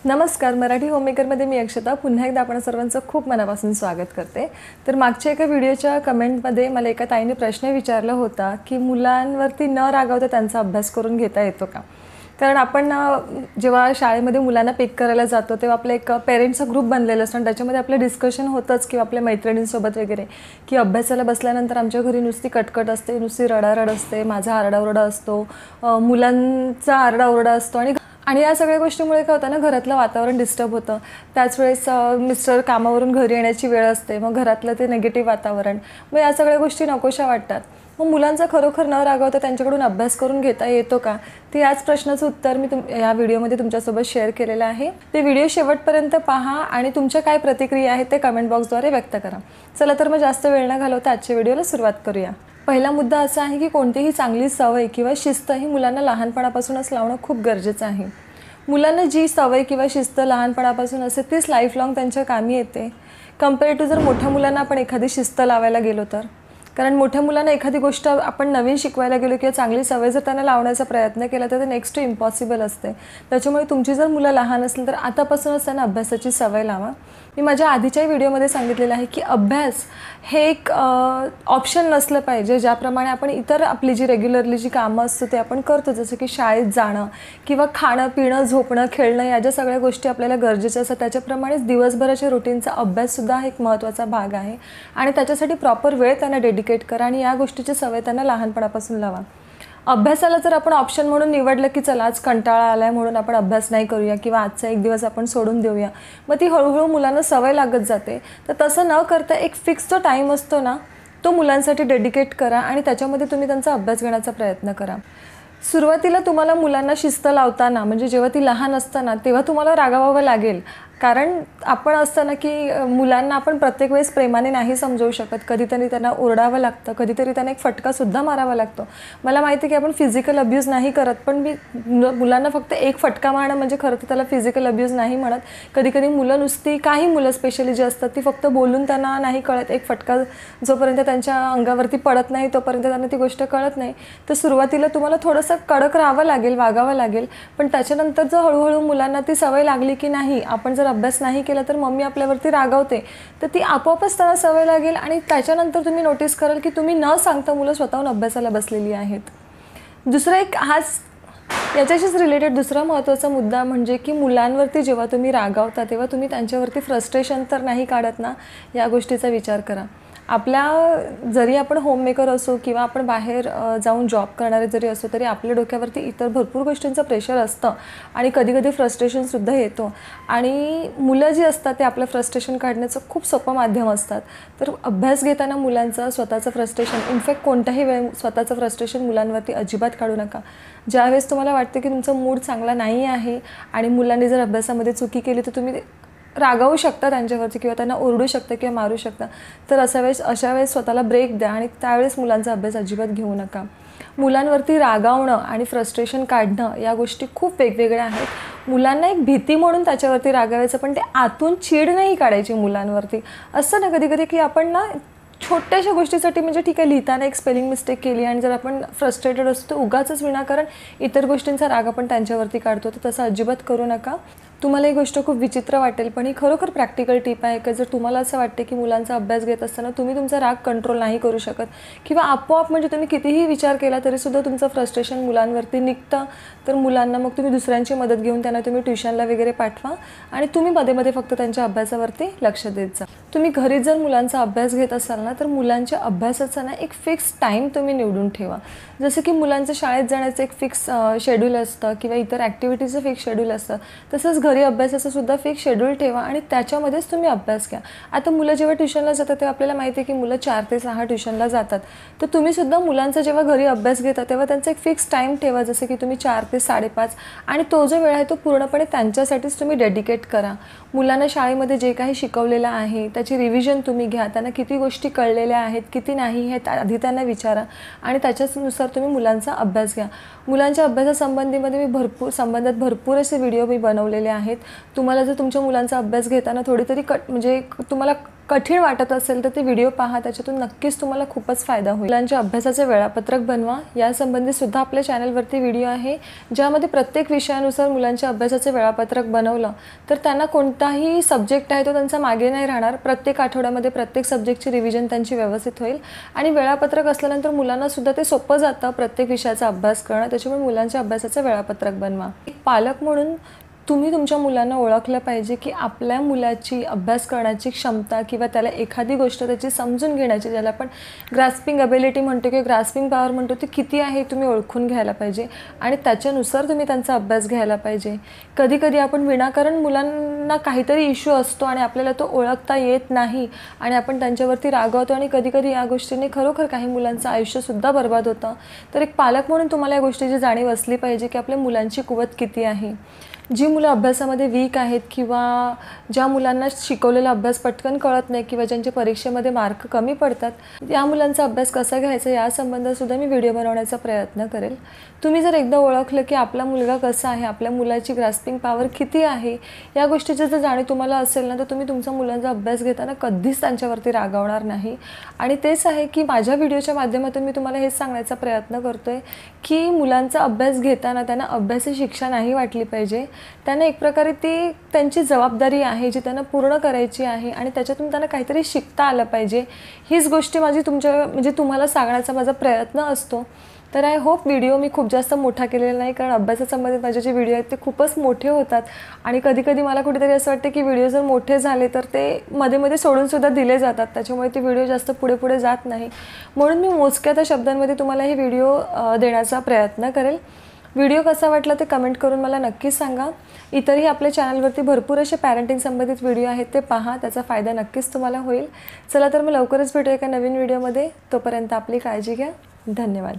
नमस्कार. मराठी होममेकरमध्ये मी अक्षता पुन्हा एकदा आपण सर्वांचं खूप मनापासून स्वागत करते. तर मागच्या एका व्हिडिओच्या कमेंटमध्ये मला एका ताईने प्रश्न विचारला होता की मुलांवरती न रागावता त्यांचा अभ्यास करून घेता येतो का? कारण आपण जेव्हा शाळेमध्ये मुलांना पिक करायला जातो तेव्हा आपला एक पेरेंट्सचा ग्रुप बनलेला असतो आणि त्याच्यामध्ये आपलं डिस्कशन होतंच किंवा आपल्या मैत्रिणींसोबत वगैरे की अभ्यासाला बसल्यानंतर आमच्या घरी नुसती कटकट असते, नुसती रडारड असते, माझा आरडाओरडा असतो, मुलांचा आरडाओरडा असतो आणि या सगळ्या गोष्टीमुळे काय होतं ना, घरातलं वातावरण डिस्टर्ब होतं. त्याच वेळेस मिस्टर कामावरून घरी येण्याची वेळ असते, मग घरातलं ते निगेटिव्ह वातावरण, मग या सगळ्या गोष्टी नकोशा वाटतात. मग मुलांचा खरोखर न रागवता त्यांच्याकडून अभ्यास करून घेता येतो का, ते याच प्रश्नाचं उत्तर मी या व्हिडिओमध्ये तुमच्यासोबत शेअर केलेलं आहे. ते व्हिडिओ शेवटपर्यंत पहा आणि तुमच्या काय प्रतिक्रिया आहेत ते कमेंट बॉक्सद्वारे व्यक्त करा. चला तर मग जास्त वेळ न घालवता आजच्या व्हिडिओला सुरुवात करूया. पहिला मुद्दा असा आहे की कोणतीही चांगली सवय किंवा शिस्त ही मुलांना लहानपणापासूनच लावणं खूप गरजेचं आहे. मुलांना जी सवय किंवा शिस्त लहानपणापासून असते तीच लाईफलॉंग त्यांच्या कामी येते, कंपेअर टू जर मोठ्या मुलांना आपण एखादी शिस्त लावायला गेलो तर. कारण मोठ्या मुलांना एखादी गोष्ट आपण नवीन शिकवायला गेलो किंवा चांगली सवय जर त्यांना लावण्याचा प्रयत्न केला तर ते नेक्स्ट टू इम्पॉसिबल असते. त्याच्यामुळे तुमची जर मुलं लहान असतील तर आतापासूनच त्यांना अभ्यासाची सवय लावा. मी माझ्या आधीच्याही व्हिडिओमध्ये सांगितलेलं आहे की अभ्यास हे एक ऑप्शन नसलं पाहिजे. ज्याप्रमाणे आपण इतर आपली जी रेग्युलरली जी कामं असतं ते आपण करतो, जसं की शाळेत जाणं किंवा खाणं पिणं झोपणं खेळणं, या ज्या सगळ्या गोष्टी आपल्याला गरजेच्या असतात त्याच्याप्रमाणेच दिवसभराच्या रुटीनचा अभ्याससुद्धा एक महत्त्वाचा भाग आहे आणि त्याच्यासाठी प्रॉपर वेळ त्यांना डेडिकेट करा आणि या गोष्टीची सवय त्यांना लहानपणापासून लावा. अभ्यासाला जर आपण ऑप्शन म्हणून निवडलं की चला आज कंटाळा आला आहे म्हणून आपण अभ्यास नाही करूया किंवा आजचा एक दिवस आपण सोडून देऊया, मग ती हळूहळू मुलांना सवय लागत जाते. तर तसं न करता एक फिक्स जो टाईम असतो ना, तो मुलांसाठी डेडिकेट करा आणि त्याच्यामध्ये तुम्ही त्यांचा अभ्यास घेण्याचा प्रयत्न करा. सुरुवातीला तुम्हाला मुलांना शिस्त लावताना म्हणजे जेव्हा ती लहान असताना तेव्हा तुम्हाला रागावावं लागेल. कारण आपण असतं ना की मुलांना आपण प्रत्येक वेळेस प्रेमाने नाही समजवू शकत. कधीतरी त्यांना ओरडावं लागतं, कधीतरी त्यांना एक फटकासुद्धा मारावा लागतो. मला माहिती आहे की आपण फिजिकल अब्यूज नाही करत, पण मी मुलांना फक्त एक फटका मारणं म्हणजे खरं तर त्याला फिजिकल अब्यूज नाही म्हणत. कधीकधी मुलं नुसती, काही मुलं स्पेशली जी असतात ती फक्त बोलून त्यांना नाही कळत, एक फटका जोपर्यंत त्यांच्या अंगावरती पडत नाही तोपर्यंत त्यांना ती गोष्ट कळत नाही. तर सुरुवातीला तुम्हाला थोडंसं कडक राहावं लागेल, वागावं लागेल. पण त्याच्यानंतर जर हळूहळू मुलांना ती सवय लागली की नाही, आपण जर अभ्यास नाही केला तर मम्मी आपल्यावरती रागावते, तर ती आपोआपच त्यांना सवय लागेल आणि त्याच्यानंतर तुम्ही नोटीस कराल की तुम्ही न सांगता मुलं स्वतःहून अभ्यासाला बसलेली आहेत. दुसरा एक याच्याशीच रिलेटेड दुसरा महत्त्वाचा मुद्दा म्हणजे की मुलांवरती जेव्हा तुम्ही रागावता तेव्हा तुम्ही त्यांच्यावरती फ्रस्ट्रेशन तर नाही काढत ना, या गोष्टीचा विचार करा. जरी आपण होममेकर असो किंवा आपण बाहेर जाऊन जॉब करणारे जरी असो तरी आपल्या डोक्यावरती इतर भरपूर गोष्टींचं प्रेशर असतं आणि कधीकधी फ्रस्ट्रेशनसुद्धा येतो आणि मुलं जी असतात ते आपलं फ्रस्ट्रेशन काढण्याचं खूप सोपं माध्यम असतात. तर अभ्यास घेताना मुलांचं स्वतःचं फ्रस्ट्रेशन, इनफॅक्ट कोणत्याही वेळी स्वतःचं फ्रस्ट्रेशन मुलांवरती अजिबात काढू नका. ज्यावेळेस तुम्हाला वाटते की तुमचा मूड चांगला नाही आहे आणि मुलांनी जर अभ्यासामध्ये चुकी केली तर तुम्ही रागावू शकता त्यांच्यावरती किंवा त्यांना ओरडू शकता किंवा मारू शकता. तर अशा वेळेस स्वतःला ब्रेक द्या आणि त्यावेळेस मुलांचा अभ्यास अजिबात घेऊ नका. मुलांवरती रागावणं आणि फ्रस्ट्रेशन काढणं या गोष्टी खूप वेगवेगळ्या आहेत. मुलांना एक भीती म्हणून त्याच्यावरती रागावायचं, पण ते आतून चीड नाही काढायची मुलांवरती. असं ना कधी की आपण ना छोट्याशा गोष्टीसाठी म्हणजे ठीक आहे, लिहिताना एक स्पेलिंग मिस्टेक केली आणि जर आपण फ्रस्ट्रेटेड असतो तर उगाचच विनाकारण इतर गोष्टींचा राग आपण त्यांच्यावरती काढतो. तर तसं अजिबात करू नका. तुम्हाला ही गोष्ट खूप विचित्र वाटेल पण ही खरोखर प्रॅक्टिकल टिप आहे की जर तुम्हाला असं वाटते की मुलांचा अभ्यास घेत असताना तुम्ही तुमचा राग कंट्रोल नाही करू शकत किंवा आपोआप म्हणजे तुम्ही कितीही विचार केला तरीसुद्धा तुमचं फ्रस्ट्रेशन मुलांवरती निघतं, तर मुलांना मग तुम्ही दुसऱ्यांची मदत घेऊन त्यांना तुम्ही ट्युशनला वगैरे पाठवा आणि तुम्ही मध्ये फक्त त्यांच्या अभ्यासावरती लक्ष देत जा. तुम्ही घरी जर मुलांचा अभ्यास घेत असाल ना तर मुलांच्या अभ्यासाचा ना एक फिक्स टाईम तुम्ही निवडून ठेवा. जसं की मुलांचं शाळेत जाण्याचं एक फिक्स शेड्यूल असतं किंवा इतर ॲक्टिव्हिटीचं फिक्स शेड्यूल असतं, तसंच घरी अभ्यासाचं सुद्धा फिक्स शेड्यूल ठेवा आणि त्याच्यामध्येच तुम्ही अभ्यास घ्या. आता मुलं जेव्हा ट्युशनला जातात तेव्हा आपल्याला माहिती आहे की मुलं 4 ते 6 ट्युशनला जातात. तर तुम्हीसुद्धा मुलांचा जेव्हा घरी अभ्यास घेता तेव्हा त्यांचा एक फिक्स टाईम ठेवा, जसं की तुम्ही 4 ते 5:30 आणि तो जो वेळ आहे तो पूर्णपणे त्यांच्यासाठीच तुम्ही डेडिकेट करा. मुलांना शाळेमध्ये जे काही शिकवलेलं आहे त्याची रिव्हिजन तुम्ही घ्या. त्यांना किती गोष्टी कळलेल्या आहेत किती नाही हे आधी त्यांना विचारा आणि त्याच्यानुसार तुम्ही मुलांचा अभ्यास घ्या. मुलांच्या अभ्यासासंबंधात भरपूर असे व्हिडिओ मी बनवलेले आहेत. तुम्हाला जर तुमच्या मुलांचा अभ्यास घेताना थोडी तरी म्हणजे तुम्हाला कठीण वाटत असेल तर ते व्हिडिओ पहा, त्याच्यातून नक्कीच तुम्हाला खूपच फायदा होईल. मुलांच्या अभ्यासाचे वेळापत्रक बनवा यासंबंधी सुद्धा आपल्या चॅनलवरती व्हिडिओ आहे, ज्यामध्ये प्रत्येक विषयानुसार मुलांच्या अभ्यासाचे वेळापत्रक बनवलं तर त्यांना कोणताही सब्जेक्ट आहे तो त्यांचा मागे नाही राहणार. प्रत्येक आठवड्यामध्ये प्रत्येक सब्जेक्टची रिव्हिजन त्यांची व्यवस्थित होईल आणि वेळापत्रक असल्यानंतर मुलांना सुद्धा ते सोपं जातं प्रत्येक विषयाचा अभ्यास करणं. त्याच्यामुळे मुलांच्या अभ्यासाचं वेळापत्रक बनवा. एक पालक म्हणून तुम्ही तुमच्या मुलांना ओळखलं पाहिजे की आपल्या मुलाची अभ्यास करण्याची क्षमता किंवा त्याला एखादी गोष्ट त्याची समजून घेण्याची, ज्याला आपण ग्रास्पिंग अबिलिटी म्हणतो किंवा ग्रास्पिंग पॉवर म्हणतो, ती किती आहे तुम्ही ओळखून घ्यायला पाहिजे आणि त्याच्यानुसार तुम्ही त्यांचा अभ्यास घ्यायला पाहिजे. कधी कधी आपण विनाकारण मुलांना काहीतरी इश्यू असतो आणि आपल्याला तो ओळखता येत नाही आणि आपण त्यांच्यावरती रागवतो आणि कधी कधी या गोष्टीने खरोखर काही मुलांचं आयुष्यसुद्धा बर्बाद होतं. तर एक पालक म्हणून तुम्हाला या गोष्टीची जाणीव असली पाहिजे की आपल्या मुलांची कुवत किती आहे. जी मुलं अभ्यासामध्ये वीक आहेत किंवा ज्या मुलांना शिकवलेला अभ्यास पटकन कळत नाही किंवा ज्यांच्या परीक्षेमध्ये मार्क कमी पडतात, या मुलांचा अभ्यास कसा घ्यायचा या संबंधातसुद्धा मी व्हिडिओ बनवण्याचा प्रयत्न करेल. तुम्ही जर एकदा ओळखलं की आपला मुलगा कसा आहे, आपल्या मुलाची ग्रास्पिंग पॉवर किती आहे, या गोष्टीची जर जाणीव तुम्हाला असेल ना, तर तुम्ही तुमच्या मुलांचा अभ्यास घेताना कधीच त्यांच्यावरती रागावणार नाही. आणि तेच आहे की माझ्या व्हिडिओच्या माध्यमातून मी तुम्हाला हेच सांगण्याचा प्रयत्न करतो आहे की मुलांचा अभ्यास घेताना त्यांना अभ्यासी शिक्षा नाही वाटली पाहिजे. त्यांना एक प्रकारे ती त्यांची जबाबदारी आहे जी त्यांना पूर्ण करायची आहे आणि त्याच्यातून त्यांना काहीतरी शिकता आलं पाहिजे. हीच गोष्टी माझी तुम्हाला सांगण्याचा माझा प्रयत्न असतो. तर आय होप व्हिडिओ मी खूप जास्त मोठा केलेला नाही, कारण अभ्यासासंबंधित माझे जे व्हिडिओ आहेत ते खूपच मोठे होतात आणि कधी कधी मला कुठेतरी असं वाटतं की व्हिडिओ जर मोठे झाले तर ते मध्ये मध्ये सोडूनसुद्धा दिले जातात, त्याच्यामुळे ते व्हिडिओ जास्त पुढे पुढे जात नाही. म्हणून मी मोजक्या त्या शब्दांमध्ये तुम्हाला हे व्हिडिओ देण्याचा प्रयत्न करेल. व्हिडिओ कसा वाटला ते कमेंट करून मला नक्कीच सांगा. इतरही आपल्या चॅनलवरती भरपूर असे पॅरेंटिंग संबंधित व्हिडिओ आहेत, ते पहा, त्याचा फायदा नक्कीच तुम्हाला होईल. चला तर मग लवकरच भेटूया एका नवीन व्हिडिओमध्ये. तोपर्यंत आपली काळजी घ्या. धन्यवाद.